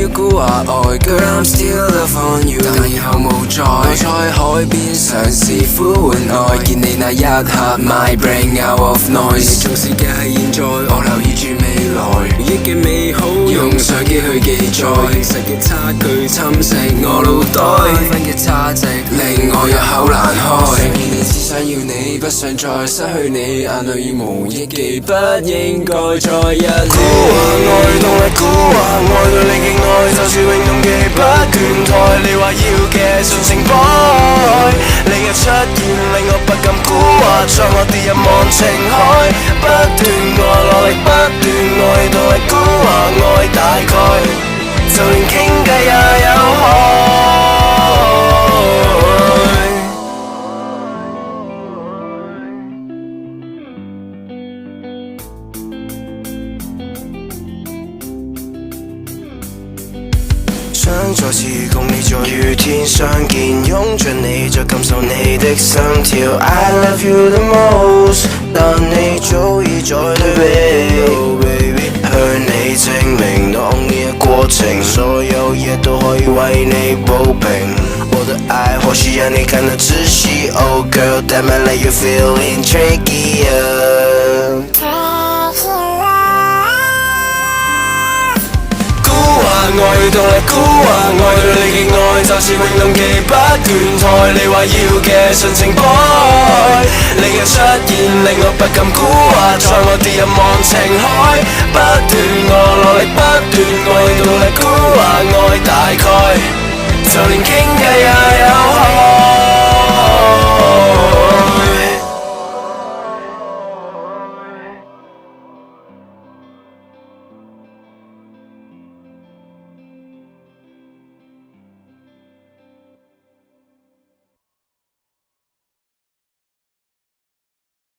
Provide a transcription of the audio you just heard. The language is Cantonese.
要估話愛 ，Girl I'm still love on you，但以後無在。我在海邊嘗試呼喚愛，見你那一刻 ，My brain out of noise。你縱使嘅係現在，我留意住未來，回憶嘅美好用相機去記載，現實嘅差距侵蝕我腦袋，分嘅差值令我有口難開。想見你只想要你，不想再失去你，眼淚已無憶記，不應該再一起。估話愛動力，估話愛對你嘅愛，就算永動機不斷台。你話要嘅純情 boy， 你嘅出現令我不敢估話，將我跌入忘情海，不斷愛落力，不斷愛動力，估話愛大概，就連傾偈也有海。想再次共你在雨天相見，擁着你再感受你的心跳。I love you the most， 但你早已在對比，向你證明當夜過程，所有嘢都可以為你保平。我的愛或許讓你感到窒息 ，Oh girl that might let you feeling tricky。愛動力，估話愛對你嘅愛，就似永動機不斷台。你話要嘅純情 boy， 你嘅出現令我不敢估話，在我跌入忘情海，不斷愛落力，不斷愛動力，估話愛大概，就連傾